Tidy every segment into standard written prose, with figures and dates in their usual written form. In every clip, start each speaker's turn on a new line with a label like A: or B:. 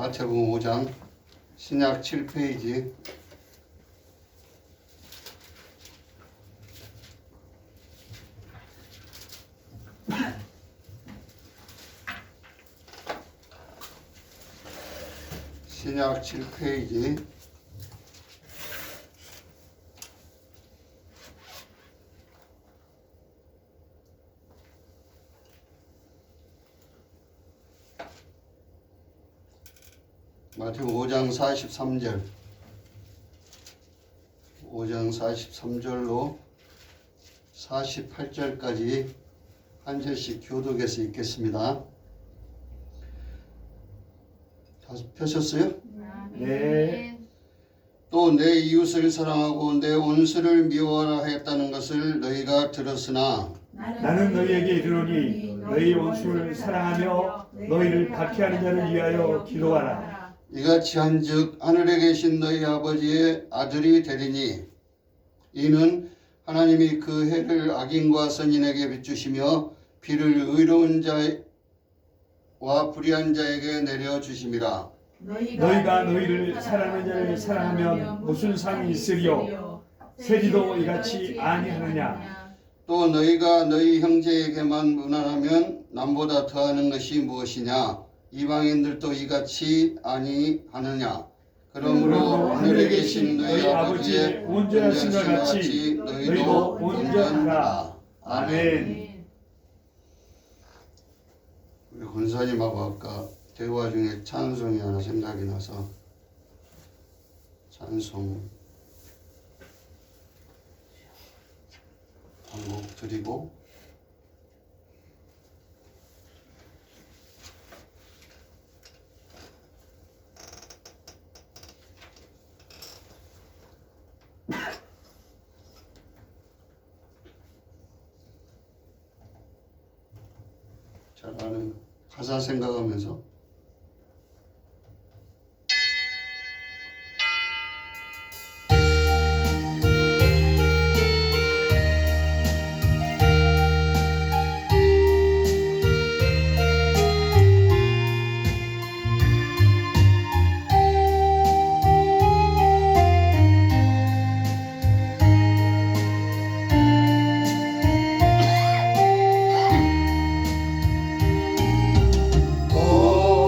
A: 마태복음 5장 신약 7페이지 신약 7페이지 마태복음 5장 43절 5장 43절로 48절까지 한 절씩 교독해서 읽겠습니다. 다 펴셨어요?
B: 네.
A: 또 내 이웃을 사랑하고 내 원수를 미워하라 했다는 것을 너희가 들었으나
B: 나는 너희에게 이르노니 너희 원수를 사랑하며 너희를 박해하는 자를 위하여 기도하라.
A: 이같이 한즉 하늘에 계신 너희 아버지의 아들이 되리니 이는 하나님이 그 해를 악인과 선인에게 비추시며 비를 의로운 자와 불의한 자에게 내려 주심이라.
B: 너희가 너희를 사랑하는 자를 사랑하면 무슨 상이 있으리요? 세리도 이같이 아니하느냐?
A: 또 너희가 너희 형제에게만 무난하면 남보다 더하는 것이 무엇이냐? 이방인들도 이같이 아니하느냐? 그러므로 하늘에 계신 너희 아버지의 온전하신 것 같이 너희도 온전하라. 아멘. 우리 권사님하고 아까 대화 중에 찬송이 하나 생각이 나서 찬송 한 곡 드리고 잘 아는 가사 생각하면서 오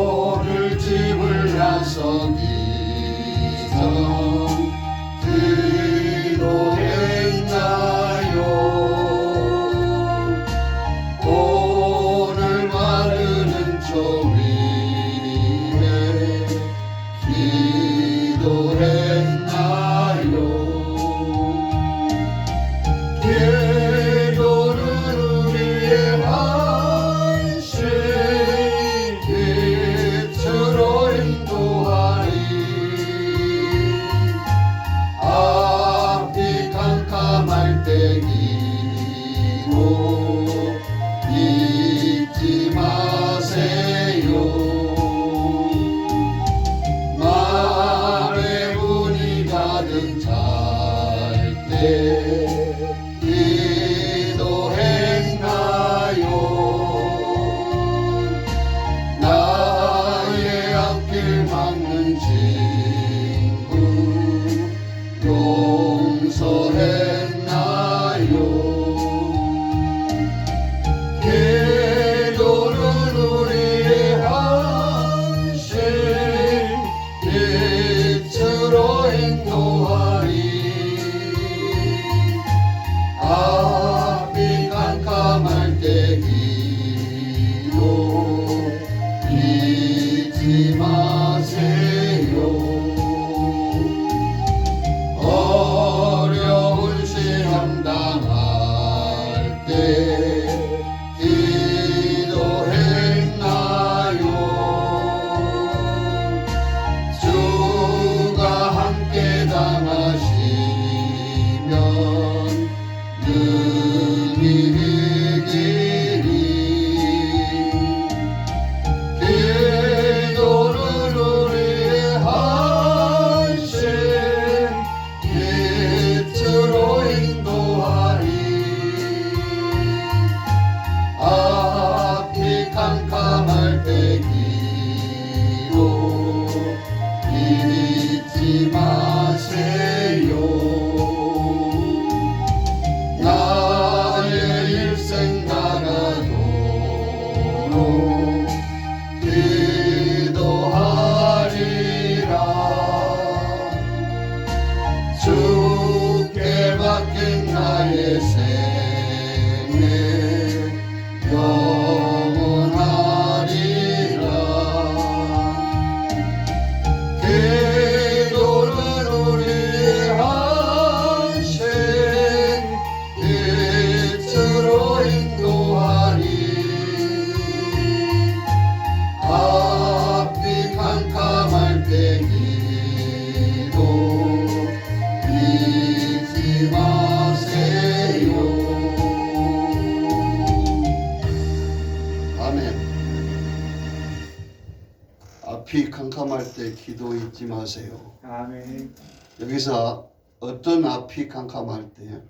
A: 앞이 캄캄할 때 기도 잊지 마세요.
B: 아멘.
A: 여기서 어떤 앞이 캄캄할 때요?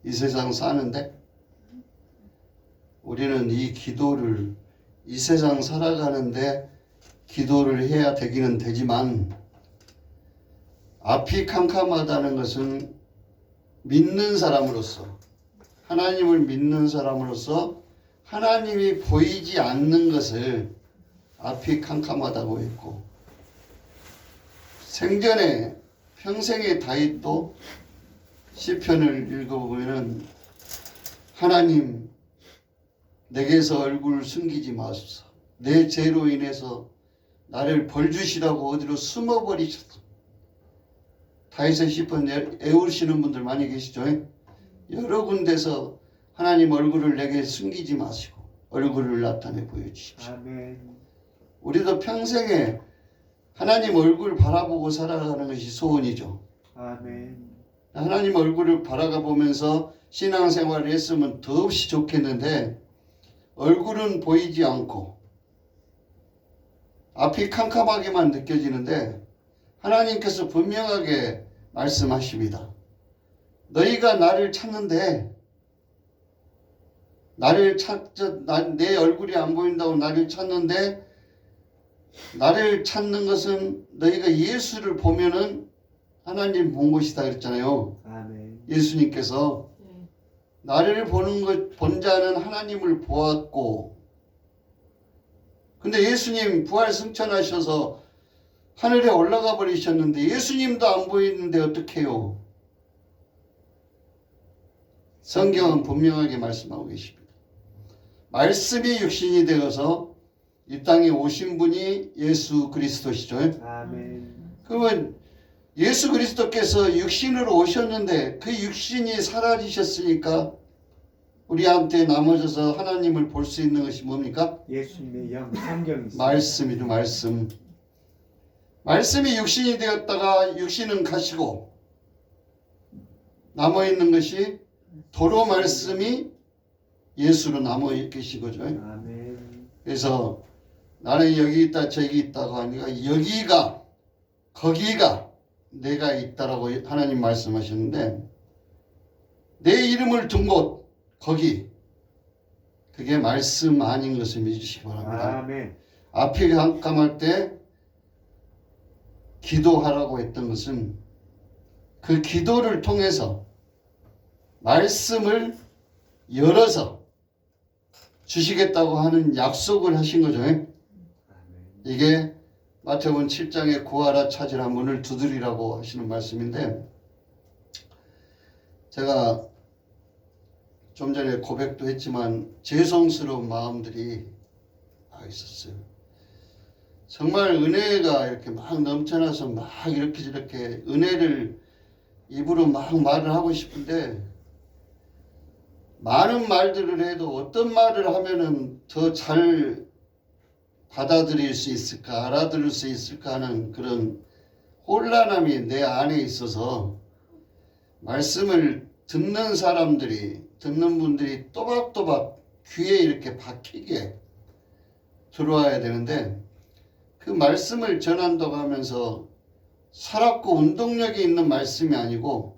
A: 이 세상 사는데 우리는 이 기도를 이 세상 살아가는데 기도를 해야 되기는 되지만 앞이 캄캄하다는 것은 믿는 사람으로서 하나님을 믿는 사람으로서 하나님이 보이지 않는 것을 앞이 캄캄하다고 했고 생전에 평생의 다윗도 시편을 읽어보면 하나님 내게서 얼굴을 숨기지 마소서 내 죄로 인해서 나를 벌주시라고 어디로 숨어버리셨어. 다윗의 시편 애우시는 분들 많이 계시죠? 여러 군데서 하나님 얼굴을 내게 숨기지 마시고 얼굴을 나타내 보여주십시오.
B: 아멘.
A: 우리도 평생에 하나님 얼굴 바라보고 살아가는 것이 소원이죠.
B: 아멘.
A: 하나님 얼굴을 바라가 보면서 신앙생활을 했으면 더없이 좋겠는데 얼굴은 보이지 않고 앞이 캄캄하게만 느껴지는데 하나님께서 분명하게 말씀하십니다. 너희가 나를 찾는데 내 얼굴이 안 보인다고 나를 찾는데 나를 찾는 것은 너희가 예수를 보면은 하나님 본 것이다 그랬잖아요.
B: 아멘.
A: 예수님께서 나를 본 자는 하나님을 보았고 근데 예수님 부활 승천하셔서 하늘에 올라가 버리셨는데 예수님도 안 보이는데 어떡해요? 성경은 분명하게 말씀하고 계십니다. 말씀이 육신이 되어서 이 땅에 오신 분이 예수 그리스도시죠.
B: 아멘.
A: 그러면 예수 그리스도께서 육신으로 오셨는데 그 육신이 사라지셨으니까 우리한테 남아져서 하나님을 볼 수 있는 것이 뭡니까?
B: 예수님의 영 성경이 있습니다.
A: 말씀이죠. 말씀. 말씀이 육신이 되었다가 육신은 가시고 남아있는 것이 도로 말씀이 예수로 남아계신 거죠.
B: 아멘.
A: 그래서 나는 여기 있다 저기 있다고 하니까 여기가 거기가 내가 있다라고 하나님 말씀하셨는데 내 이름을 둔 곳 거기 그게 말씀 아닌 것을 믿으시기 바랍니다.
B: 아멘.
A: 앞이 깜깜할 때 기도하라고 했던 것은 그 기도를 통해서 말씀을 열어서 주시겠다고 하는 약속을 하신 거죠.
B: 아멘.
A: 이게 마태복음 7장에 구하라 찾으라 문을 두드리라고 하시는 말씀인데 제가 좀 전에 고백도 했지만 죄송스러운 마음들이 있었어요. 정말 은혜가 이렇게 막 넘쳐나서 막 이렇게 저렇게 은혜를 입으로 막 말을 하고 싶은데 많은 말들을 해도 어떤 말을 하면은 더 잘 받아들일 수 있을까 알아들을 수 있을까 하는 그런 혼란함이 내 안에 있어서 말씀을 듣는 분들이 또박또박 귀에 이렇게 박히게 들어와야 되는데 그 말씀을 전한다고 하면서 살았고 운동력이 있는 말씀이 아니고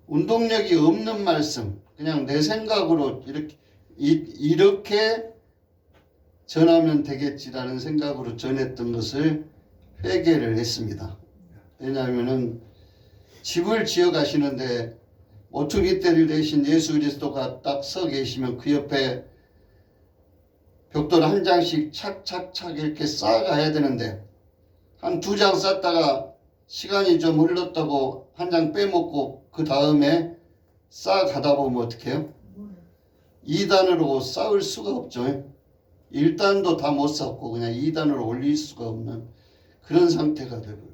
A: 운동력이 없는 말씀 그냥 내 생각으로 이렇게 전하면 되겠지라는 생각으로 전했던 것을 회개를 했습니다. 왜냐하면은 집을 지어 가시는데 오투기대를 대신 예수 그리스도가 딱 서 계시면 그 옆에 벽돌 한 장씩 착착착 이렇게 쌓아가야 되는데 한 2장 쌓다가 시간이 좀 흘렀다고 한 장 빼먹고 그 다음에 쌓아가다 보면 어떻게 해요? 2단으로 쌓을 수가 없죠. 1단도 다 못 쌓고 그냥 2단으로 올릴 수가 없는 그런 상태가 되고요.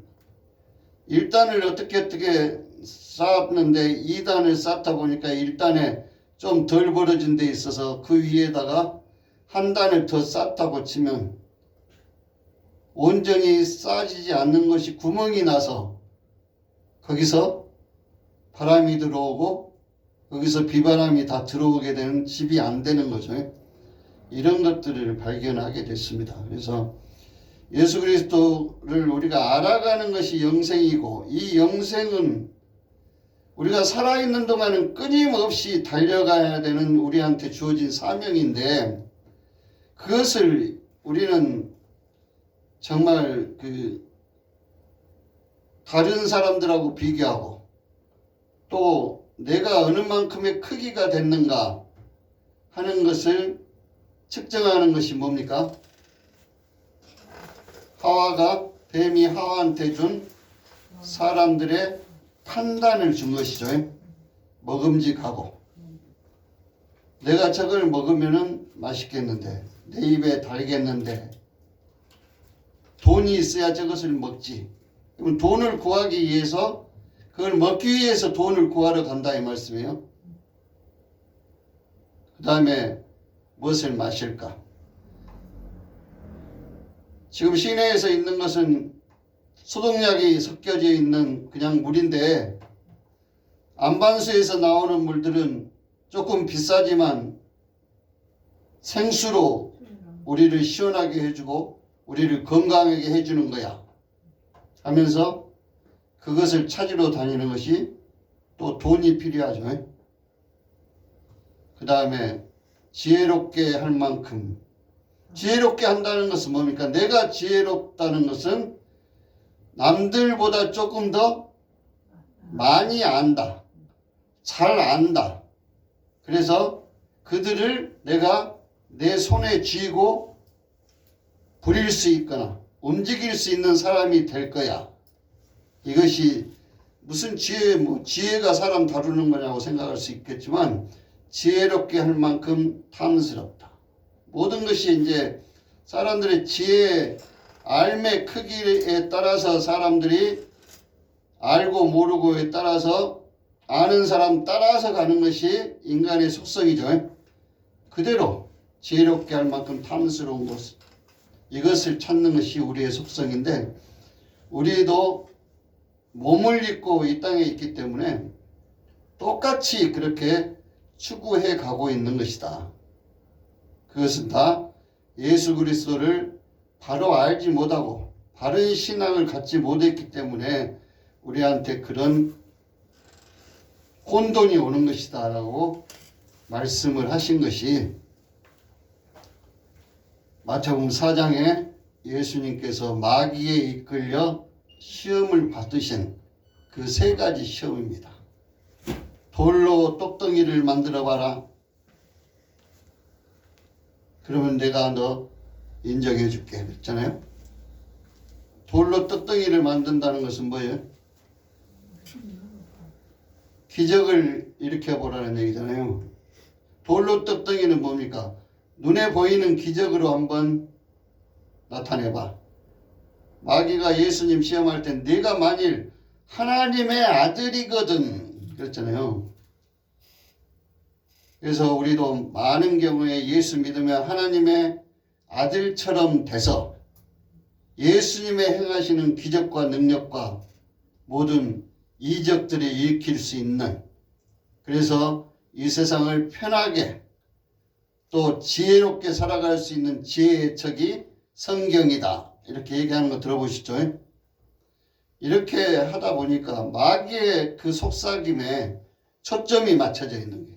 A: 1단을 어떻게 쌓았는데 2단을 쌓다 보니까 1단에 좀 덜 벌어진 데 있어서 그 위에다가 한 단을 더 쌓다고 치면 온전히 쌓아지지 않는 것이 구멍이 나서 거기서 바람이 들어오고 거기서 비바람이 다 들어오게 되는 집이 안 되는 거죠. 이런 것들을 발견하게 됐습니다. 그래서 예수 그리스도를 우리가 알아가는 것이 영생이고, 이 영생은 우리가 살아있는 동안은 끊임없이 달려가야 되는 우리한테 주어진 사명인데, 그것을 우리는 정말 다른 사람들하고 비교하고, 또 내가 어느 만큼의 크기가 됐는가 하는 것을 측정하는 것이 뭡니까? 뱀이 하와한테 준 사람들의 판단을 준 것이죠. 먹음직하고, 내가 저걸 먹으면은 맛있겠는데, 내 입에 달겠는데, 돈이 있어야 저것을 먹지. 그럼 돈을 구하기 위해서, 그걸 먹기 위해서 돈을 구하러 간다 이 말씀이에요. 그 다음에 무엇을 마실까? 지금 시내에서 있는 것은 소독약이 섞여져 있는 그냥 물인데, 안반수에서 나오는 물들은 조금 비싸지만 생수로 우리를 시원하게 해주고 우리를 건강하게 해주는 거야 하면서 그것을 찾으러 다니는 것이 또 돈이 필요하죠. 그 다음에 지혜롭게 할 만큼, 지혜롭게 한다는 것은 뭡니까? 내가 지혜롭다는 것은 남들보다 조금 더 많이 안다, 잘 안다. 그래서 그들을 내가 내 손에 쥐고 부릴 수 있거나 움직일 수 있는 사람이 될 거야. 이것이 무슨 지혜가 사람 다루는 거냐고 생각할 수 있겠지만, 지혜롭게 할 만큼 탐스럽다. 모든 것이 이제 사람들의 지혜, 알의 크기에 따라서 사람들이 알고 모르고에 따라서 아는 사람 따라서 가는 것이 인간의 속성이죠. 그대로 지혜롭게 할 만큼 탐스러운 것, 이것을 찾는 것이 우리의 속성인데, 우리도 몸을 입고 이 땅에 있기 때문에 똑같이 그렇게 추구해 가고 있는 것이다. 그것은 다 예수 그리스도를 바로 알지 못하고 바른 신앙을 갖지 못했기 때문에 우리한테 그런 혼돈이 오는 것이다 라고 말씀을 하신 것이, 마태복음 4장에 예수님께서 마귀에 이끌려 시험을 받으신 그 3가지 시험입니다. 돌로 똑덩이를 만들어 봐라. 그러면 내가 너 인정해 줄게 그랬잖아요. 돌로 떡덩이를 만든다는 것은 뭐예요? 기적을 일으켜보라는 얘기잖아요. 돌로 떡덩이는 뭡니까? 눈에 보이는 기적으로 한번 나타내봐. 마귀가 예수님 시험할 때 네가 만일 하나님의 아들이거든 그랬잖아요. 그래서 우리도 많은 경우에 예수 믿으면 하나님의 아들처럼 돼서 예수님의 행하시는 기적과 능력과 모든 이적들을 일으킬 수 있는, 그래서 이 세상을 편하게 또 지혜롭게 살아갈 수 있는 지혜의 척이 성경이다, 이렇게 얘기하는 거 들어보시죠? 이렇게 하다 보니까 마귀의 그 속삭임에 초점이 맞춰져 있는 거예요.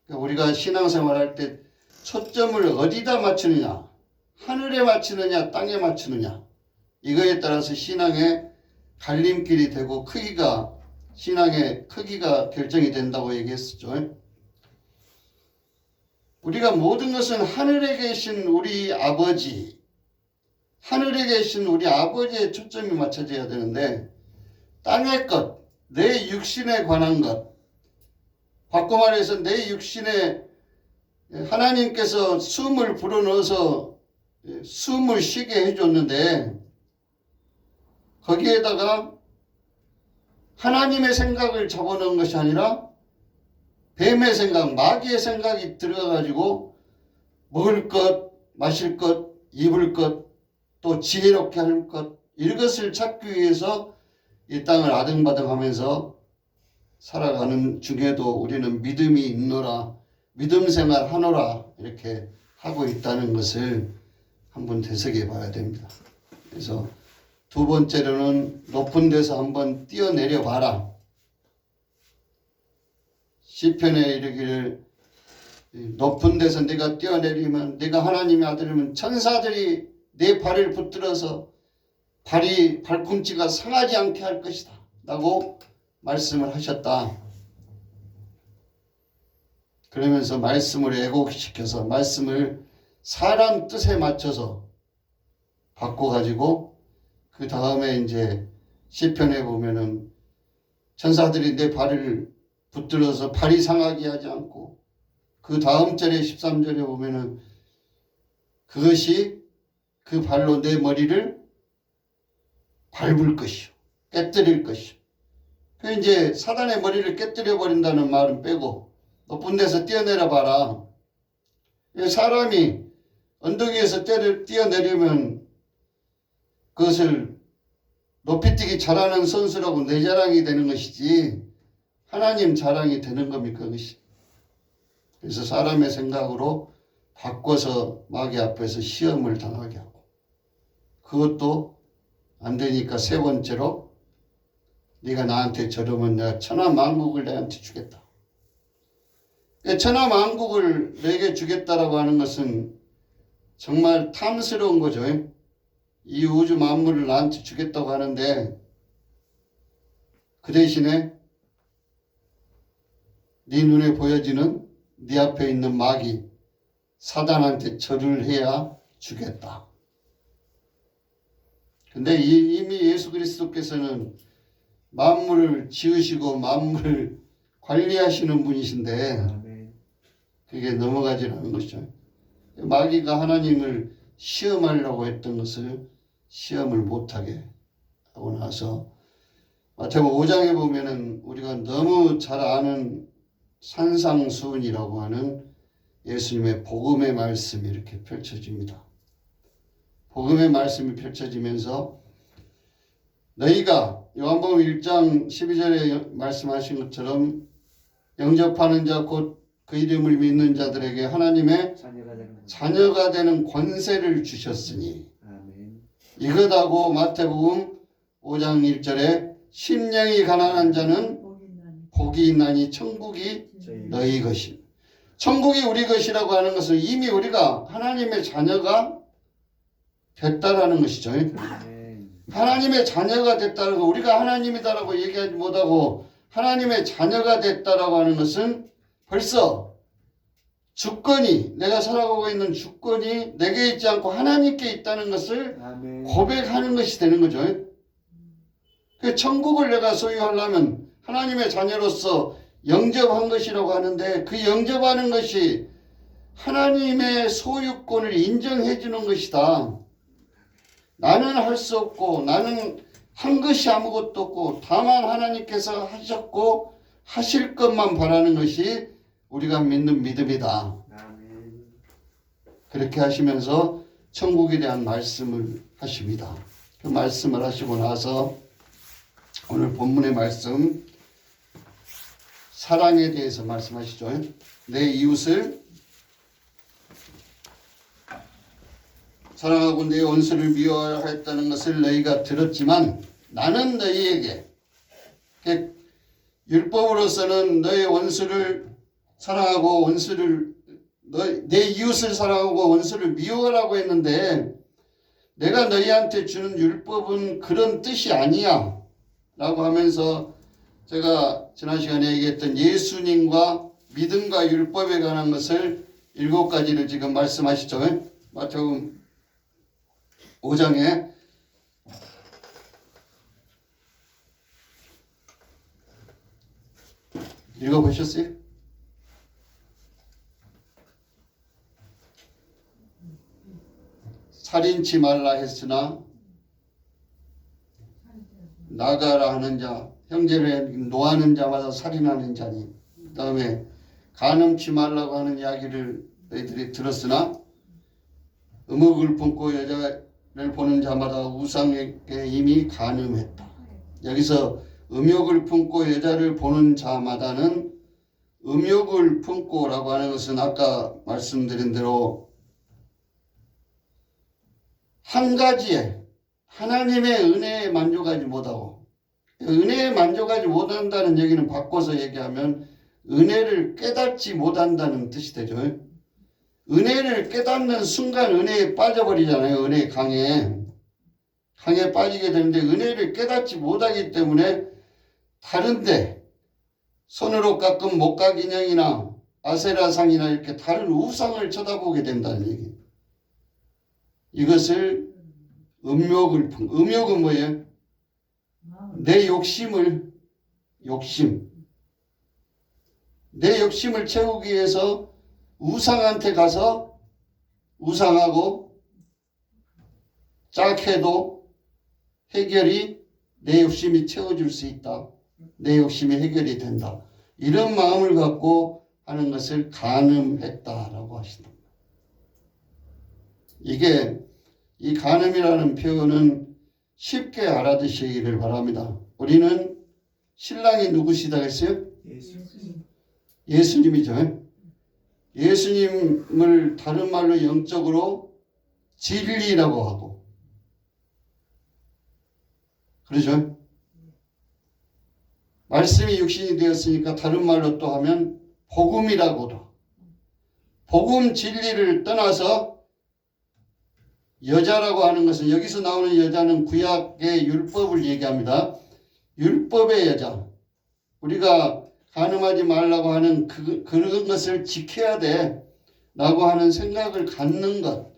A: 그러니까 우리가 신앙생활 할 때 초점을 어디다 맞추느냐, 하늘에 맞추느냐 땅에 맞추느냐, 이거에 따라서 신앙의 갈림길이 되고 신앙의 크기가 결정이 된다고 얘기했었죠. 우리가 모든 것은 하늘에 계신 우리 아버지, 하늘에 계신 우리 아버지의 초점이 맞춰져야 되는데, 땅의 것, 내 육신에 관한 것, 바꿔 말해서 내 육신에 하나님께서 숨을 불어넣어서 숨을 쉬게 해줬는데, 거기에다가 하나님의 생각을 집어넣은 것이 아니라 뱀의 생각, 마귀의 생각이 들어가가지고 먹을 것, 마실 것, 입을 것, 또 지혜롭게 할 것, 이것을 찾기 위해서 이 땅을 아등바등하면서 살아가는 중에도 우리는 믿음이 있노라, 믿음 생활 하노라, 이렇게 하고 있다는 것을 한번 되새겨 봐야 됩니다. 그래서 두 번째로는 높은 데서 한번 뛰어내려 봐라. 시편에 이르기를 높은 데서 네가 뛰어내리면 네가 하나님의 아들이면 천사들이 내 발을 붙들어서 발꿈치가 상하지 않게 할 것이다 라고 말씀을 하셨다. 그러면서 말씀을 왜곡시켜서 말씀을 사람 뜻에 맞춰서 바꿔가지고 그 다음에 이제 시편에 보면은 천사들이 내 발을 붙들어서 발이 상하게 하지 않고 그 다음 절에 13절에 보면은 그것이 그 발로 내 머리를 밟을 것이요 깨뜨릴 것이요. 그 이제 사단의 머리를 깨뜨려 버린다는 말은 빼고 높은 데서 뛰어내려 봐라. 사람이 언덕 위에서 뛰어내리면 그것을 높이뛰기 잘하는 선수라고 내 자랑이 되는 것이지 하나님 자랑이 되는 겁니까 그것이? 그래서 사람의 생각으로 바꿔서 마귀 앞에서 시험을 당하게 하고 그것도 안 되니까 세 번째로 네가 나한테 저러면 내가 천하만국을 내한테 주겠다. 천하만국을 내게 주겠다라고 하는 것은 정말 탐스러운 거죠. 이 우주 만물을 나한테 주겠다고 하는데 그 대신에 네 눈에 보여지는 네 앞에 있는 마귀 사단한테 절을 해야 주겠다. 근데 이미 예수 그리스도께서는 만물을 지으시고 만물을 관리하시는 분이신데 그게 넘어가지 않는 것이죠. 마귀가 하나님을 시험하려고 했던 것을 시험을 못하게 하고 나서 마태복음 5장에 보면은 우리가 너무 잘 아는 산상수훈이라고 하는 예수님의 복음의 말씀이 이렇게 펼쳐집니다. 복음의 말씀이 펼쳐지면서 너희가 요한복음 1장 12절에 말씀하신 것처럼 영접하는 자 곧 그 이름을 믿는 자들에게 하나님의 자녀가 되는 권세를 주셨으니
B: 아멘.
A: 이것하고 마태복음 5장 1절에 심령이 가난한 자는 복이 있나니 천국이 너희 것이. 천국이 우리 것이라고 하는 것은 이미 우리가 하나님의 자녀가 됐다라는 것이죠. 하나님의 자녀가 됐다라고 우리가 하나님이다라고 얘기하지 못하고 하나님의 자녀가 됐다라고 하는 것은 벌써 주권이 내가 살아가고 있는 주권이 내게 있지 않고 하나님께 있다는 것을 고백하는 것이 되는 거죠. 그 천국을 내가 소유하려면 하나님의 자녀로서 영접한 것이라고 하는데 그 영접하는 것이 하나님의 소유권을 인정해 주는 것이다. 나는 할 수 없고 나는 한 것이 아무것도 없고 다만 하나님께서 하셨고 하실 것만 바라는 것이 우리가 믿는 믿음이다. 그렇게 하시면서 천국에 대한 말씀을 하십니다. 그 말씀을 하시고 나서 오늘 본문의 말씀 사랑에 대해서 말씀하시죠. 내 이웃을 사랑하고 내 원수를 미워하였다는 것을 너희가 들었지만 나는 너희에게 율법으로서는 너희 원수를 사랑하고 내 이웃을 사랑하고 원수를 미워하라고 했는데 내가 너희한테 주는 율법은 그런 뜻이 아니야 라고 하면서 제가 지난 시간에 얘기했던 예수님과 믿음과 율법에 관한 것을 7가지를 지금 말씀하시죠. 마태복음 5장에 읽어보셨어요? 살인치 말라 했으나 나가라 하는 자 형제를 노하는 자마다 살인하는 자니 그 다음에 간음치 말라고 하는 이야기를 너희들이 들었으나 음욕을 품고 여자를 보는 자마다 우상에게 이미 간음했다. 여기서 음욕을 품고 여자를 보는 자마다는 음욕을 품고라고 하는 것은 아까 말씀드린 대로 한 가지에 하나님의 은혜에 만족하지 못하고, 은혜에 만족하지 못한다는 얘기는 바꿔서 얘기하면 은혜를 깨닫지 못한다는 뜻이 되죠. 은혜를 깨닫는 순간 은혜에 빠져버리잖아요. 은혜의 강에 빠지게 되는데, 은혜를 깨닫지 못하기 때문에 다른데 손으로 깎은 목각 인형이나 아세라상이나 이렇게 다른 우상을 쳐다보게 된다는 얘기. 이것을 음욕은 뭐예요? 내 욕심을 채우기 위해서 우상한테 가서 우상하고 짝해도 해결이, 내 욕심이 채워줄 수 있다. 내 욕심이 해결이 된다. 이런 마음을 갖고 하는 것을 간음했다라고 하신다. 이게, 이 간음이라는 표현은 쉽게 알아두시기를 바랍니다. 우리는 신랑이 누구시다 했어요? 예수님이죠. 예수님을 다른 말로 영적으로 진리라고 하고, 그러죠? 말씀이 육신이 되었으니까 다른 말로 또 하면 복음이라고도. 복음 진리를 떠나서 여자라고 하는 것은, 여기서 나오는 여자는 구약의 율법을 얘기합니다. 율법의 여자. 우리가 간음하지 말라고 하는 그런 것을 지켜야 돼 라고 하는 생각을 갖는 것.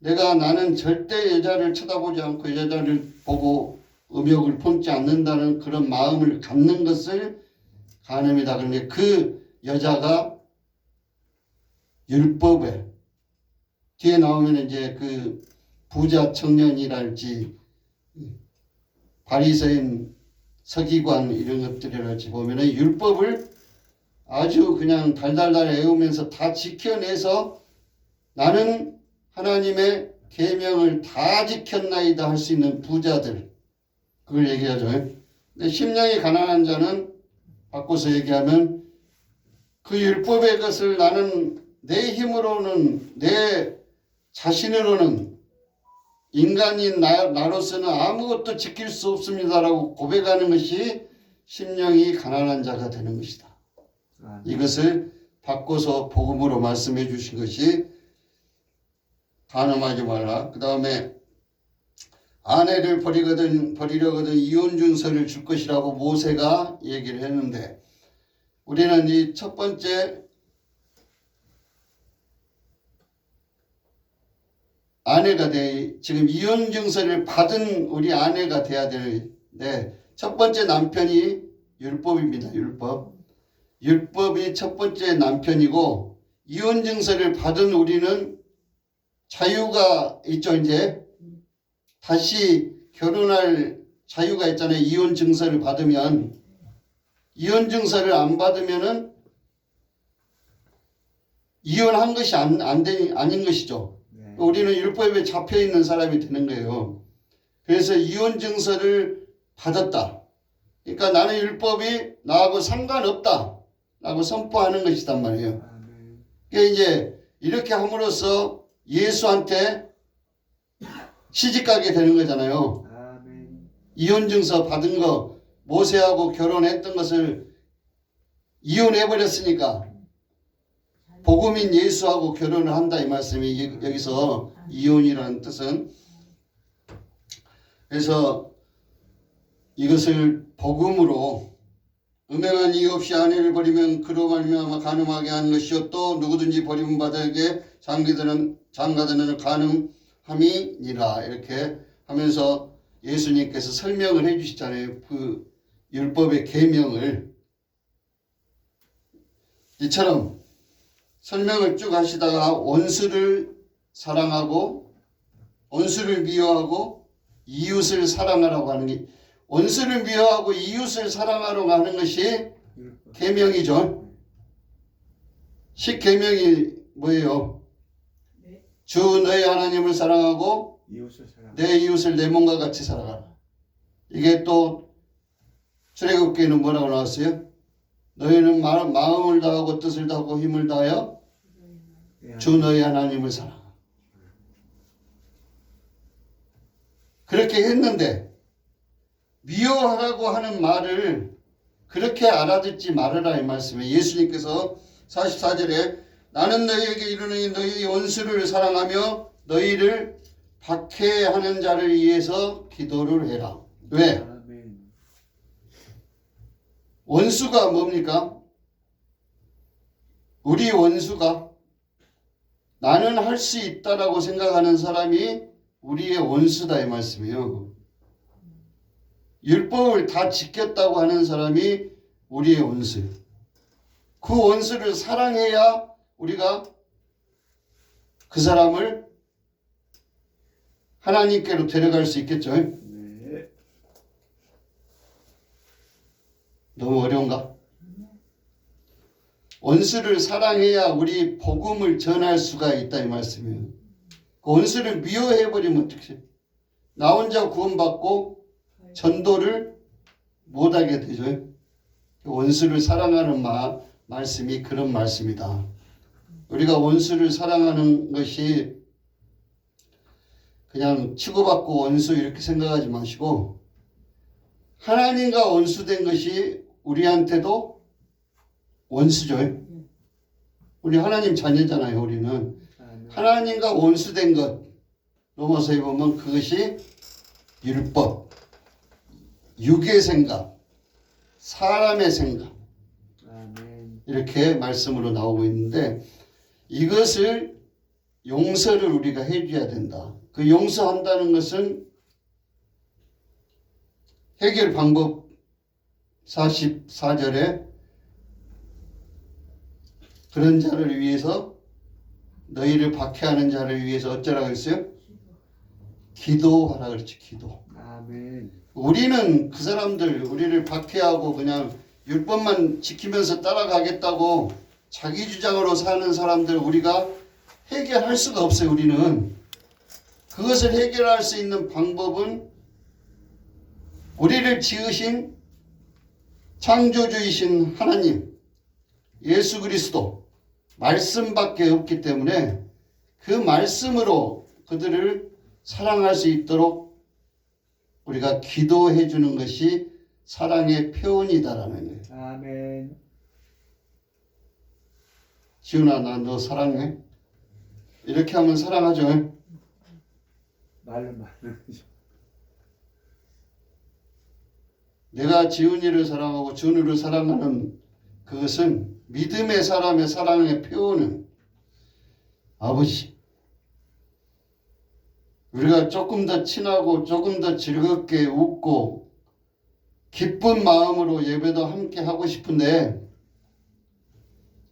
A: 나는 절대 여자를 쳐다보지 않고 여자를 보고 음욕을 품지 않는다는 그런 마음을 갖는 것을 간음이다. 그런데 그 여자가 율법에 뒤에 나오면 이제 그 부자 청년이랄지 바리새인 서기관 이런 것들이랄지 보면은 율법을 아주 그냥 달달달 외우면서 다 지켜내서 나는 하나님의 계명을 다 지켰나이다 할 수 있는 부자들, 그걸 얘기하죠. 근데 심령이 가난한 자는 바꿔서 얘기하면 그 율법의 것을 나는 내 힘으로는, 내 자신으로는, 인간인 나로서는 아무것도 지킬 수 없습니다라고 고백하는 것이 심령이 가난한 자가 되는 것이다. 이것을 바꿔서 복음으로 말씀해 주신 것이 간음하지 말라. 그 다음에 아내를 버리려거든 이혼증서를 줄 것이라고 모세가 얘기를 했는데, 우리는 이 첫 번째 아내가 지금 이혼증서를 받은 우리 아내가 돼야 되는데, 첫 번째 남편이 율법입니다. 율법이 첫 번째 남편이고, 이혼증서를 받은 우리는 자유가 있죠. 이제 다시 결혼할 자유가 있잖아요. 이혼증서를 받으면. 이혼증서를 안 받으면은 이혼한 것이 아닌 것이죠. 우리는 율법에 잡혀 있는 사람이 되는 거예요. 그래서 이혼 증서를 받았다. 그러니까 나는 율법이 나하고 상관없다 라고 선포하는 것이단 말이에요. 그러니까 이제 이렇게 함으로써 예수한테 시집가게 되는 거잖아요. 이혼 증서 받은 거, 모세하고 결혼했던 것을 이혼해버렸으니까 복음인 예수하고 결혼을 한다 이 말씀이 여기서 이혼이라는 뜻은. 그래서 이것을 복음으로, 음행한 이유 없이 아내를 버리면 그로 말미암아 간음하게 하는 것이요 또 누구든지 버림은 받아에게 장가드는 간음함이니라. 이렇게 하면서 예수님께서 설명을 해 주시잖아요. 그 율법의 계명을. 이처럼 설명을 쭉 하시다가 원수를 사랑하고 원수를 미워하고 이웃을 사랑하라고 하는 게, 원수를 미워하고 이웃을 사랑하라고 하는 것이 계명이죠. 십계명이 뭐예요? 주 너희 하나님을 사랑하고 내 이웃을 내 몸과 같이 사랑하라. 이게 또 출애굽기에는 뭐라고 나왔어요? 너희는 마음을 다하고 뜻을 다하고 힘을 다하여 주 너희 하나님을 사랑하라. 그렇게 했는데 미워하라고 하는 말을 그렇게 알아듣지 말아라 이 말씀에 예수님께서 44절에 나는 너희에게 이르노니 너희 원수를 사랑하며 너희를 박해하는 자를 위해서 기도를 해라. 왜?
B: 아멘.
A: 원수가 뭡니까? 우리 원수가 나는 할 수 있다라고 생각하는 사람이 우리의 원수다 이 말씀이에요. 율법을 다 지켰다고 하는 사람이 우리의 원수. 그 원수를 사랑해야 우리가 그 사람을 하나님께로 데려갈 수 있겠죠.
B: 네.
A: 너무 어려운가? 원수를 사랑해야 우리 복음을 전할 수가 있다 이 말씀이에요. 그 원수를 미워해버리면 어떡해? 나 혼자 구원받고 전도를 못하게 되죠. 원수를 사랑하는 말씀이 그런 말씀이다. 우리가 원수를 사랑하는 것이 그냥 치고받고 원수 이렇게 생각하지 마시고 하나님과 원수된 것이 우리한테도 원수죠. 우리 하나님 자녀잖아요. 우리는 하나님과 원수된 것 로마서에 보면 그것이 율법, 육의 생각, 사람의 생각 이렇게 말씀으로 나오고 있는데 이것을 용서를 우리가 해줘야 된다. 그 용서한다는 것은 해결 방법 44절에 그런 자를 위해서 너희를 박해하는 자를 위해서 어쩌라고 했어요? 기도하라 그랬지. 기도.
B: 아멘.
A: 우리는 그 사람들 우리를 박해하고 그냥 율법만 지키면서 따라가겠다고 자기 주장으로 사는 사람들 우리가 해결할 수가 없어요. 우리는 그것을 해결할 수 있는 방법은 우리를 지으신 창조주이신 하나님 예수 그리스도 말씀밖에 없기 때문에 그 말씀으로 그들을 사랑할 수 있도록 우리가 기도해 주는 것이 사랑의 표현이다라는 거예요.
B: 아멘.
A: 지훈아 나 너 사랑해? 이렇게 하면 사랑하죠.
B: 말로만.
A: 내가 지훈이를 사랑하고 준우를 사랑하는 그것은 믿음의 사람의 사랑의 표현은 아버지 우리가 조금 더 친하고 조금 더 즐겁게 웃고 기쁜 마음으로 예배도 함께 하고 싶은데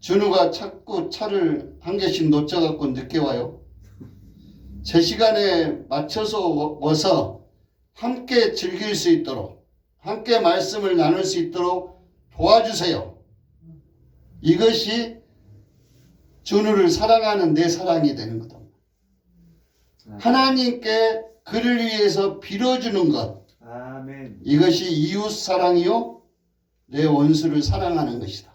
A: 준우가 자꾸 차를 한 개씩 놓쳐갖고 늦게 와요. 제 시간에 맞춰서 와서 함께 즐길 수 있도록 함께 말씀을 나눌 수 있도록 도와주세요. 이것이 준우를 사랑하는 내 사랑이 되는 거다. 하나님께 그를 위해서 빌어주는 것.
B: 아멘.
A: 이것이 이웃 사랑이요 내 원수를 사랑하는 것이다.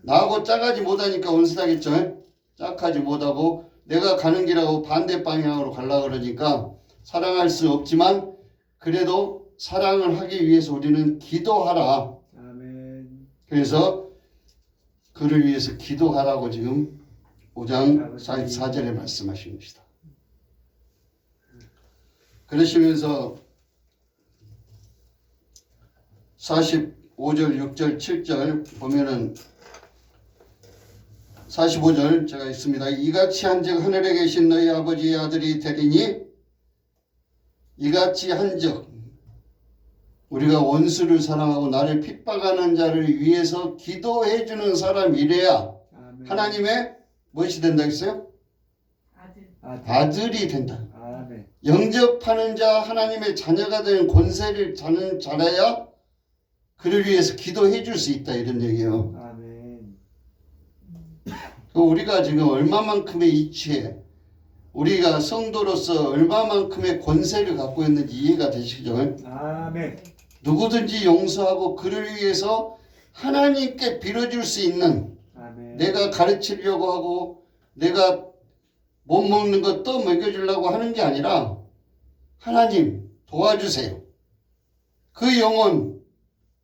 A: 나하고 짝하지 못하니까 원수하겠죠. 짝하지 못하고 내가 가는 길하고 반대 방향으로 가려고 그러니까 사랑할 수 없지만 그래도 사랑을 하기 위해서 우리는 기도하라.
B: 아멘.
A: 그래서 그를 위해서 기도하라고 지금 5장 44절에 말씀하신 것이다. 그러시면서 45절, 6절, 7절 보면은 45절 제가 있습니다. 이같이 한즉 하늘에 계신 너희 아버지의 아들이 되리니 이같이 한즉 우리가 원수를 사랑하고 나를 핍박하는 자를 위해서 기도해 주는 사람이래야
B: 아멘.
A: 하나님의 무엇이 된다 했어요? 아들이 된다.
B: 아멘.
A: 영접하는 자 하나님의 자녀가 되는 권세를 자는 자라야 그를 위해서 기도해 줄 수 있다 이런 얘기예요.
B: 아멘.
A: 우리가 지금 얼마만큼의 이치에 우리가 성도로서 얼마만큼의 권세를 갖고 있는지 이해가 되시죠?
B: 아멘.
A: 누구든지 용서하고 그를 위해서 하나님께 빌어줄 수 있는
B: 아멘.
A: 내가 가르치려고 하고 내가 못 먹는 것 또 먹여주려고 하는 게 아니라 하나님 도와주세요. 그 영혼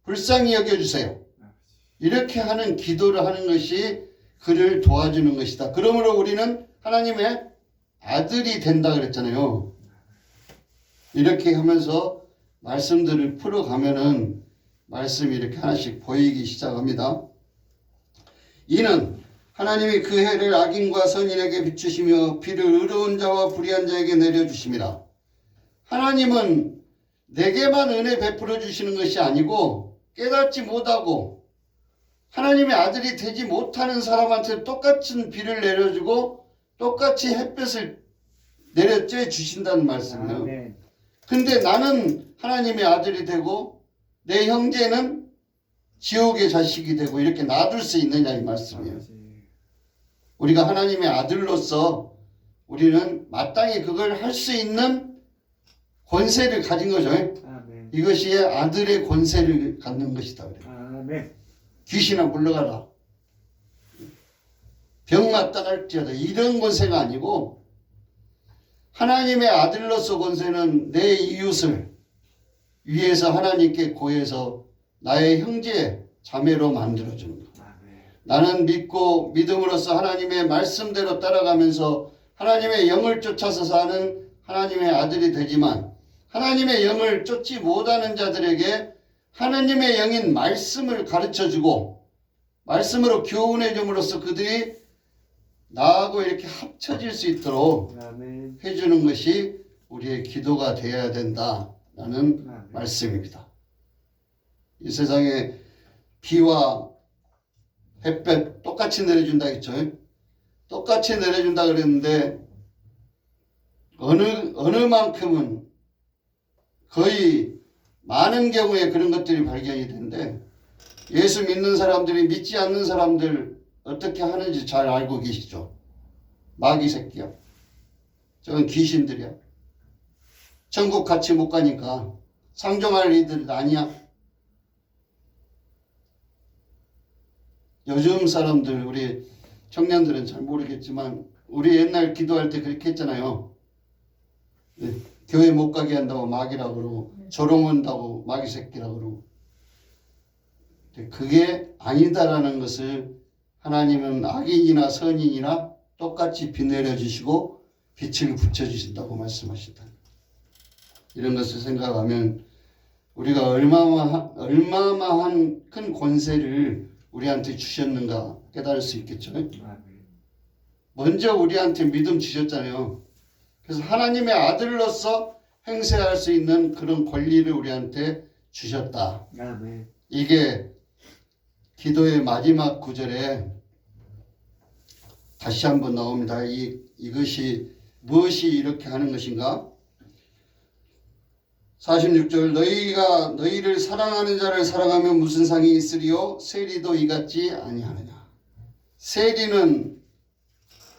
A: 불쌍히 여겨주세요. 이렇게 하는 기도를 하는 것이 그를 도와주는 것이다. 그러므로 우리는 하나님의 아들이 된다 그랬잖아요. 이렇게 하면서 말씀들을 풀어가면은 말씀이 이렇게 하나씩 보이기 시작합니다. 이는 하나님이 그 해를 악인과 선인에게 비추시며 비를 의로운 자와 불의한 자에게 내려주심이라. 하나님은 내게만 은혜 베풀어 주시는 것이 아니고 깨닫지 못하고 하나님의 아들이 되지 못하는 사람한테 똑같은 비를 내려주고 똑같이 햇볕을 내려쬐 주신다는 말씀이에요.
B: 아멘.
A: 근데 나는 하나님의 아들이 되고 내 형제는 지옥의 자식이 되고 이렇게 놔둘 수 있느냐 이 말씀이에요. 우리가 하나님의 아들로서 우리는 마땅히 그걸 할 수 있는 권세를 가진 거죠.
B: 아멘.
A: 이것이 아들의 권세를 갖는 것이다.
B: 아멘.
A: 귀신아 물러가라. 병 맞다 할지어다. 이런 권세가 아니고 하나님의 아들로서 권세는 내 이웃을 위해서 하나님께 고해서 나의 형제 자매로 만들어주는 것. 나는 믿고 믿음으로써 하나님의 말씀대로 따라가면서 하나님의 영을 쫓아서 사는 하나님의 아들이 되지만 하나님의 영을 쫓지 못하는 자들에게 하나님의 영인 말씀을 가르쳐주고 말씀으로 교훈해 줌으로써 그들이 나하고 이렇게 합쳐질 수 있도록
B: 아멘.
A: 해주는 것이 우리의 기도가 되어야 된다라는
B: 아멘.
A: 말씀입니다. 이 세상에 비와 햇볕 똑같이 내려준다 했죠. 똑같이 내려준다 그랬는데 어느 만큼은 거의 많은 경우에 그런 것들이 발견이 되는데 예수 믿는 사람들이 믿지 않는 사람들 어떻게 하는지 잘 알고 계시죠. 마귀 새끼야. 저건 귀신들이야. 천국 같이 못 가니까 상종할 이들 아니야. 요즘 사람들 우리 청년들은 잘 모르겠지만 우리 옛날 기도할 때 그렇게 했잖아요. 교회 못 가게 한다고 마귀라고 그러고 조롱 온다고 마귀 새끼라고 그러고 그게 아니다라는 것을 하나님은 악인이나 선인이나 똑같이 비 내려주시고 빛을 붙여주신다고 말씀하신다. 이런 것을 생각하면 우리가 얼마만 큰 권세를 우리한테 주셨는가 깨달을 수 있겠죠. 먼저 우리한테 믿음 주셨잖아요. 그래서 하나님의 아들로서 행세할 수 있는 그런 권리를 우리한테 주셨다.
B: 아멘.
A: 이게 기도의 마지막 구절에 다시 한번 나옵니다. 이것이 무엇이 이렇게 하는 것인가? 46절 너희가 너희를 사랑하는 자를 사랑하면 무슨 상이 있으리요? 세리도 이같지 아니하느냐. 세리는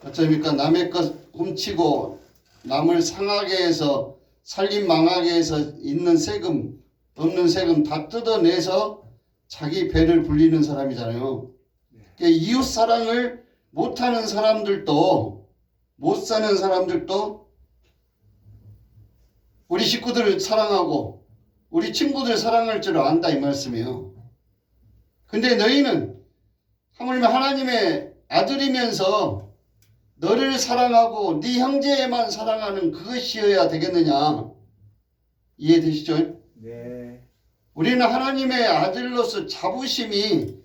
A: 어쩌니까 남의 것 훔치고 남을 상하게 해서 살림 망하게 해서 있는 세금 없는 세금 다 뜯어내서 자기 배를 불리는 사람이잖아요. 그러니까 이웃 사랑을 못하는 사람들도 못 사는 사람들도 우리 식구들을 사랑하고 우리 친구들 사랑할 줄 안다 이 말씀이에요. 근데 너희는 하물며 하나님의 아들이면서 너를 사랑하고 네 형제만 사랑하는 그것이어야 되겠느냐. 이해되시죠?
B: 네.
A: 우리는 하나님의 아들로서 자부심이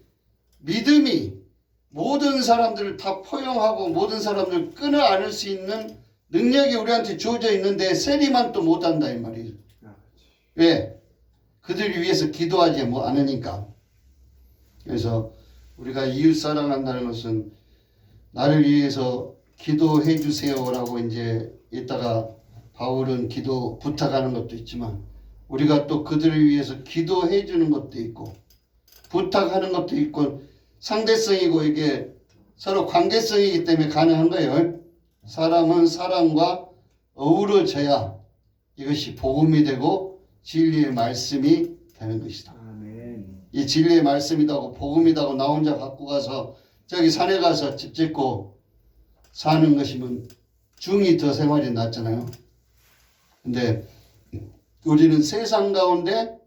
A: 믿음이 모든 사람들을 다 포용하고 모든 사람들을 끌어안을 수 있는 능력이 우리한테 주어져 있는데 세리만 또 못한다 이 말이에요. 왜? 그들을 위해서 기도하지 않으니까. 그래서 우리가 이웃 사랑한다는 것은 나를 위해서 기도해 주세요라고 이제 이따가 바울은 기도 부탁하는 것도 있지만 우리가 또 그들을 위해서 기도해 주는 것도 있고 부탁하는 것도 있고 상대성이고 이게 서로 관계성이기 때문에 가능한 거예요. 사람은 사람과 어우러져야 이것이 복음이 되고 진리의 말씀이 되는 것이다.
B: 아멘.
A: 이 진리의 말씀이다고 복음이다고 나 혼자 갖고 가서 저기 산에 가서 집 짓고 사는 것이면 중이 더 생활이 낫잖아요. 근데 우리는 세상 가운데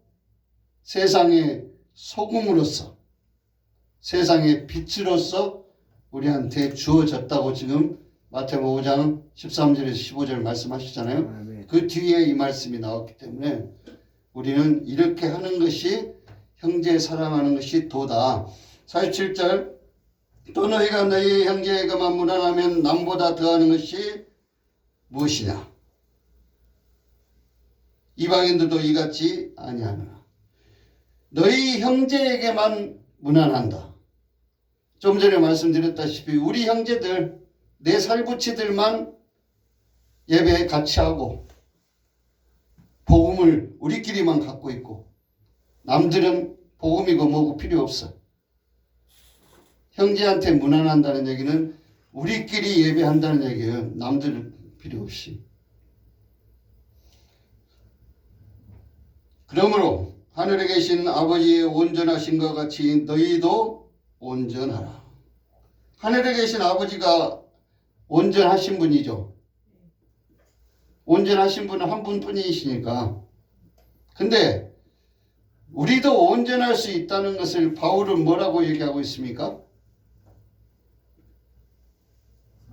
A: 세상의 소금으로서 세상의 빛으로서 우리한테 주어졌다고 지금 마태복음 5장 13절에서 15절 말씀하시잖아요.
B: 아멘.
A: 그 뒤에 이 말씀이 나왔기 때문에 우리는 이렇게 하는 것이 형제 사랑하는 것이 도다. 47절 또 너희가 너희 형제에게만 무난하면 남보다 더하는 것이 무엇이냐. 이방인들도 이같이 아니하노라. 너희 형제에게만 무난한다. 좀 전에 말씀드렸다시피 우리 형제들 내 살부치들만 예배에 같이 하고 복음을 우리끼리만 갖고 있고 남들은 복음이고 뭐고 필요 없어. 형제한테 무난한다는 얘기는 우리끼리 예배한다는 얘기예요. 남들은 필요 없이. 그러므로 하늘에 계신 아버지의 온전하신 것 같이 너희도 온전하라. 하늘에 계신 아버지가 온전하신 분이죠. 온전하신 분은 한 분뿐이시니까. 근데 우리도 온전할 수 있다는 것을 바울은 뭐라고 얘기하고 있습니까?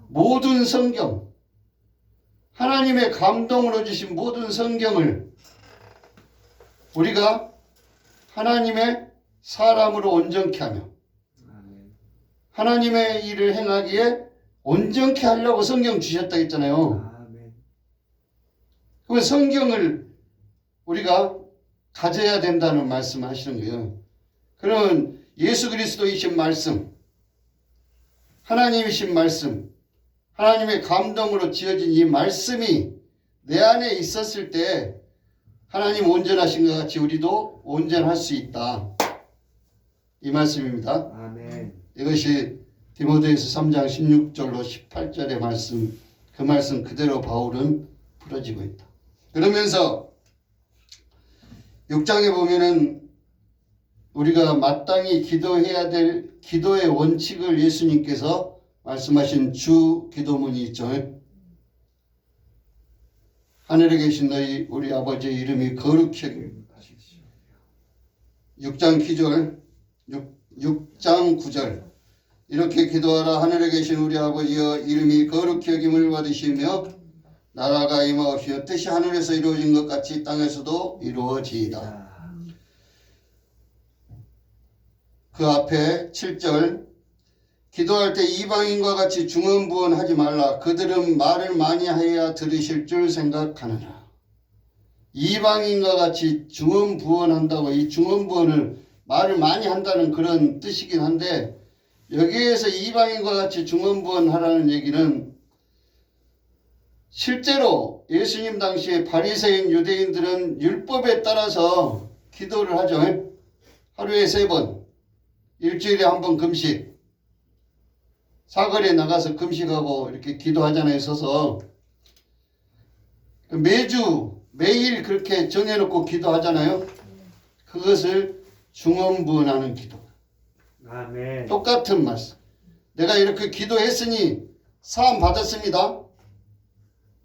A: 모든 성경, 하나님의 감동으로 주신 모든 성경을 우리가 하나님의 사람으로 온전케 하며 하나님의 일을 행하기에 온전케 하려고 성경 주셨다 했잖아요. 그 성경을 우리가 가져야 된다는 말씀을 하시는 거예요. 그러면 예수 그리스도이신 말씀, 하나님이신 말씀, 하나님의 감동으로 지어진 이 말씀이 내 안에 있었을 때 하나님 온전하신 것 같이 우리도 온전할 수 있다. 이 말씀입니다.
B: 아멘.
A: 이것이 디모데후서 3장 16절로 18절의 말씀, 그 말씀 그대로 바울은 풀어지고 있다. 그러면서 6장에 보면은 우리가 마땅히 기도해야 될 기도의 원칙을 예수님께서 말씀하신 주 기도문이 있죠. 하늘에 계신 너희 우리 아버지의 이름이 거룩히 여김. 6장 9절 6장 9절 이렇게 기도하라. 하늘에 계신 우리 아버지여 이름이 거룩히 여김을 받으시며 나라가 임하옵시며 뜻이 하늘에서 이루어진 것 같이 땅에서도 이루어지이다. 그 앞에 7절 기도할 때 이방인과 같이 중언부언하지 말라. 그들은 말을 많이 하여야 들으실 줄 생각하느라. 이방인과 같이 중언부언한다고, 이 중언부언을 말을 많이 한다는 그런 뜻이긴 한데 여기에서 이방인과 같이 중언부언하라는 얘기는 실제로 예수님 당시에 바리새인 유대인들은 율법에 따라서 기도를 하죠. 하루에 3번, 일주일에 1번 금식, 사거리에 나가서 금식하고 이렇게 기도하잖아요. 서서 매일 그렇게 정해놓고 기도하잖아요. 그것을 중언부언하는 기도.
B: 아멘.
A: 똑같은 말씀. 내가 이렇게 기도했으니 사함 받았습니다.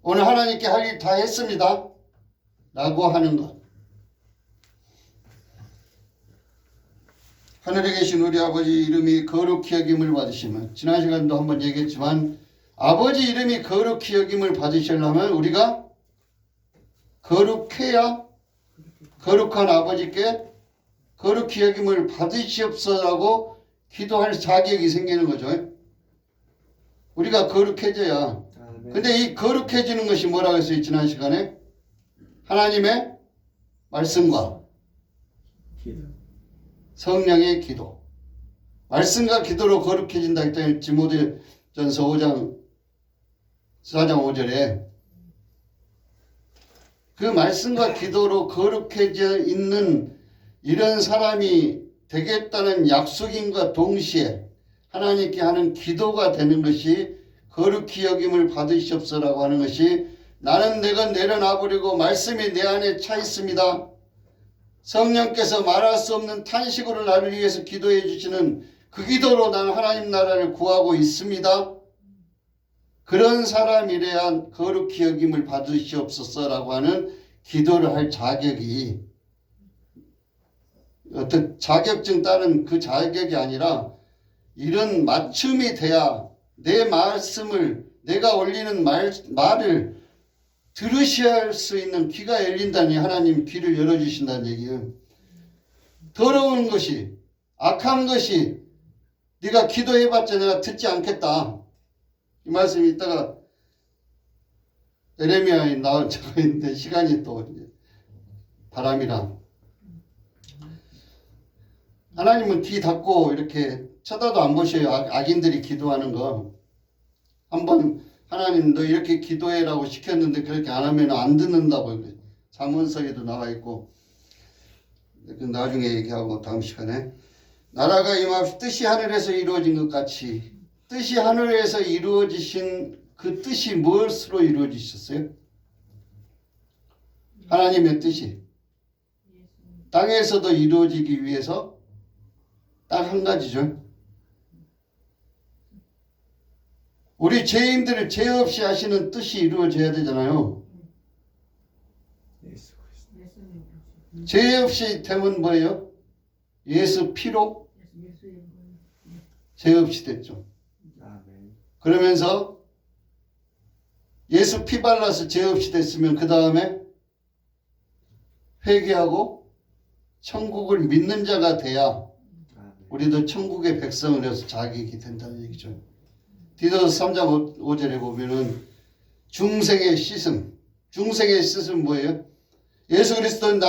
A: 오늘 하나님께 할 일 다 했습니다. 라고 하는 것. 하늘에 계신 우리 아버지 이름이 거룩히 여김을 받으시면, 지난 시간도 한번 얘기했지만 아버지 이름이 거룩히 여김을 받으시려면 우리가 거룩해야 거룩한 아버지께 거룩히 여김을 받으시옵소서라고 기도할 자격이 생기는 거죠. 우리가 거룩해져야. 근데 이 거룩해지는 것이 뭐라고 했어요? 지난 시간에 하나님의 말씀과
B: 기도.
A: 성령의 기도. 말씀과 기도로 거룩해진다 했더니 디모데전서 4장 5절에 그 말씀과 기도로 거룩해져 있는 이런 사람이 되겠다는 약속인과 동시에 하나님께 하는 기도가 되는 것이 거룩히 여김을 받으시옵소서라고 하는 것이 나는 내가 내려놔버리고 말씀이 내 안에 차 있습니다. 성령께서 말할 수 없는 탄식으로 나를 위해서 기도해 주시는 그 기도로 나는 하나님 나라를 구하고 있습니다. 그런 사람이래야 거룩히 여김을 받으시옵소서라고 하는 기도를 할 자격이 어떤 자격증 따른 그 자격이 아니라 이런 맞춤이 돼야 내 말씀을 내가 올리는 말을 들으셔야 할 수 있는 귀가 열린다니 하나님 귀를 열어주신다는 얘기예요. 더러운 것이 악한 것이 네가 기도해봤자 내가 듣지 않겠다. 이 말씀이 있다가 에레미야에 나온 적이 있는데 시간이 또 바람이랑 하나님은 귀 닫고 이렇게 쳐다도 안 보셔요. 악인들이 기도하는 거. 한번 하나님 너 이렇게 기도해라고 시켰는데 그렇게 안 하면 안 듣는다고 잠언서에도 나와 있고 나중에 얘기하고 다음 시간에 나라가 임합시 뜻이 하늘에서 이루어진 것 같이 뜻이 하늘에서 이루어지신 그 뜻이 무엇으로 이루어지셨어요? 하나님의 뜻이 땅에서도 이루어지기 위해서 딱 한 가지죠. 우리 죄인들을 죄 없이 하시는 뜻이 이루어져야 되잖아요.
B: 예수 그리스도.
A: 죄 없이 되면 뭐예요? 예수 피로 죄 없이 됐죠.
B: 아멘.
A: 그러면서 예수 피 발라서 죄 없이 됐으면 그 다음에 회개하고 천국을 믿는 자가 돼야 우리도 천국의 백성을 해서 자격이 된다는 얘기죠. 디도서 3장 5절에 보면은 중생의 씻음. 중생의 씻음 뭐예요? 예수 그리스도는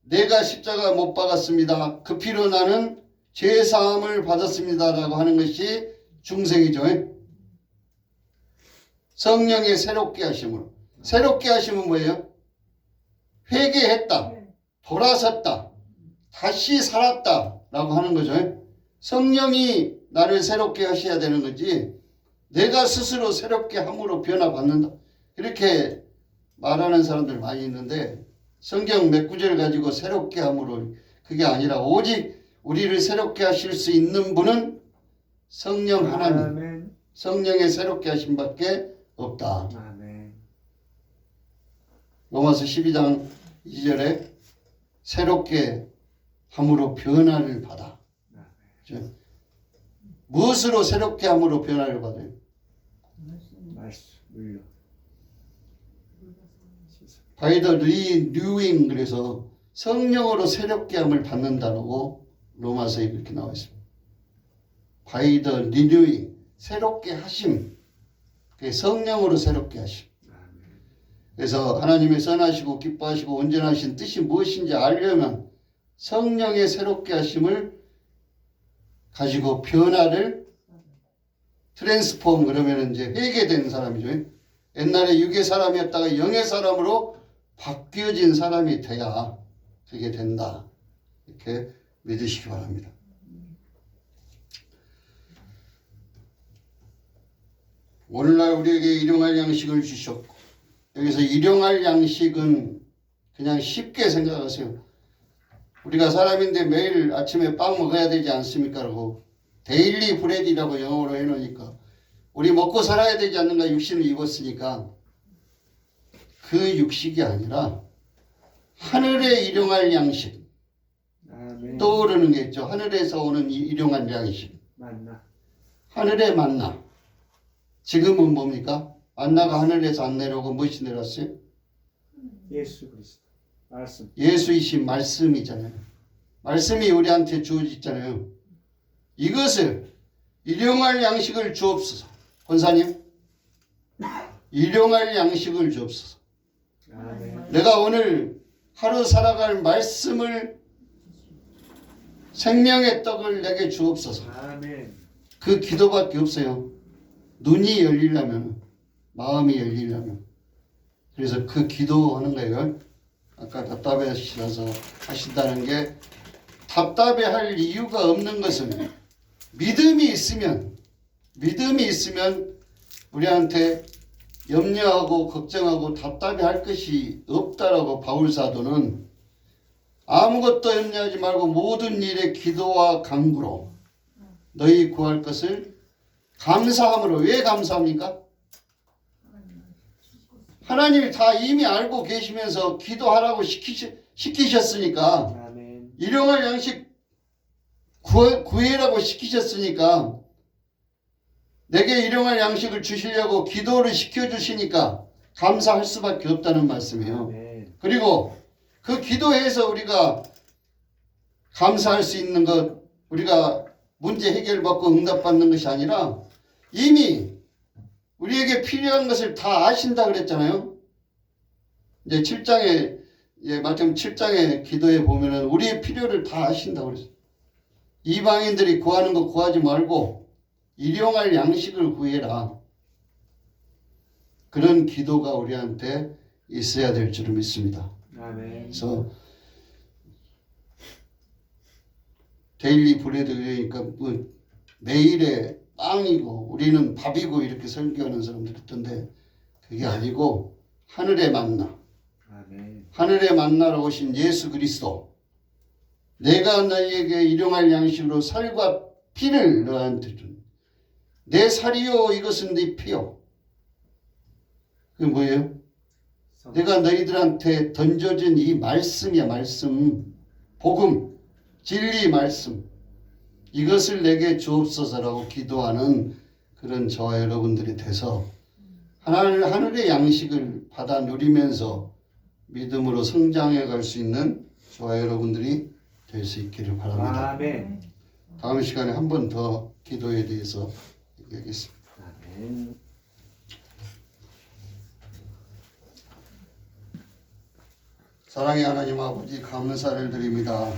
A: 내가 십자가 못 박았습니다. 그 피로 나는 죄 사함을 받았습니다라고 하는 것이 중생이죠. 성령의 새롭게 하심으로. 새롭게 하심은 뭐예요? 회개했다. 돌아섰다. 다시 살았다라고 하는 거죠. 성령이 나를 새롭게 하셔야 되는 거지 내가 스스로 새롭게 함으로 변화받는다. 이렇게 말하는 사람들 많이 있는데 성경 몇 구절 가지고 새롭게 함으로 그게 아니라 오직 우리를 새롭게 하실 수 있는 분은 성령 하나님.
B: 아멘.
A: 성령의 새롭게 하심 밖에 없다.
B: 아멘.
A: 로마서 12장 2절에 새롭게 함으로 변화를 받아. 그렇죠? 무엇으로 새롭게 함으로 변화를 받아요?
B: 말씀을요.
A: By the renewing 그래서 성령으로 새롭게 함을 받는다고 로마서에 그렇게 나와 있습니다. By the renewing 새롭게 하심. 그게 성령으로 새롭게 하심. 그래서 하나님의 선하시고 기뻐하시고 온전하신 뜻이 무엇인지 알려면 성령의 새롭게 하심을 가지고 변화를 트랜스폼 그러면 이제 회개된 사람이죠. 옛날에 육의 사람이었다가 영의 사람으로 바뀌어진 사람이 돼야 그게 된다. 이렇게 믿으시기 바랍니다. 오늘날 우리에게 일용할 양식을 주셨고 여기서 일용할 양식은 그냥 쉽게 생각하세요. 우리가 사람인데 매일 아침에 빵 먹어야 되지 않습니까? 라고 데일리 브레디라고 영어로 해놓으니까 우리 먹고 살아야 되지 않는가 육신을 입었으니까 그 육식이 아니라 하늘의 일용할 양식.
B: 아멘.
A: 떠오르는 게 있죠. 하늘에서 오는 일용할 양식.
B: 만나.
A: 하늘의 만나. 지금은 뭡니까? 만나가 하늘에서 안 내려오고 무엇이 내려왔어요?
B: 예수 그리스도. 말씀.
A: 예수이신 말씀이잖아요. 말씀이 우리한테 주어지잖아요. 이것을 일용할 양식을 주옵소서. 권사님, 일용할 양식을 주옵소서.
B: 아멘.
A: 내가 오늘 하루 살아갈 말씀을 생명의 떡을 내게 주옵소서.
B: 아멘.
A: 그 기도밖에 없어요. 눈이 열리려면, 마음이 열리려면. 그래서 그 기도하는 거예요. 아까 답답해하셔서 하신다는 게 답답해할 이유가 없는 것은 믿음이 있으면 우리한테 염려하고 걱정하고 답답해할 것이 없다라고 바울 사도는 아무것도 염려하지 말고 모든 일에 기도와 간구로 너희 구할 것을 감사함으로. 왜 감사합니까? 하나님이 다 이미 알고 계시면서 기도하라고 시키셨으니까
B: 아멘.
A: 일용할 양식 구해라고 시키셨으니까 내게 일용할 양식을 주시려고 기도를 시켜주시니까 감사할 수밖에 없다는 말씀이에요.
B: 아멘.
A: 그리고 그 기도에서 우리가 감사할 수 있는 것, 우리가 문제 해결받고 응답받는 것이 아니라 이미 우리에게 필요한 것을 다 아신다 그랬잖아요. 이제 7장에 마지막 7장의 기도에 보면은 우리의 필요를 다 아신다고 그랬어요. 이방인들이 구하는 거 구하지 말고 일용할 양식을 구해라. 그런 기도가 우리한테 있어야 될 줄을 믿습니다.
B: 아멘.
A: 그래서 데일리 브레드 그러니까 뭐 매일의 빵이고 우리는 밥이고 이렇게 설교하는 사람들 있던데 그게 아니고 하늘의 만나,
B: 아멘.
A: 하늘의 만나러 오신 예수 그리스도, 내가 너희에게 일용할 양식으로 살과 피를 너한테 준 내 살이요 이것은 네 피요. 그게 뭐예요? 내가 너희들한테 던져진 이 말씀이야. 말씀, 복음, 진리 말씀, 이것을 내게 주옵소서라고 기도하는 그런 저와 여러분들이 돼서 하늘의 양식을 받아 누리면서 믿음으로 성장해 갈 수 있는 저와 여러분들이 될 수 있기를 바랍니다.
B: 아멘.
A: 다음 시간에 한 번 더 기도에 대해서 얘기하겠습니다.
B: 아멘.
A: 사랑의 하나님 아버지 감사를 드립니다.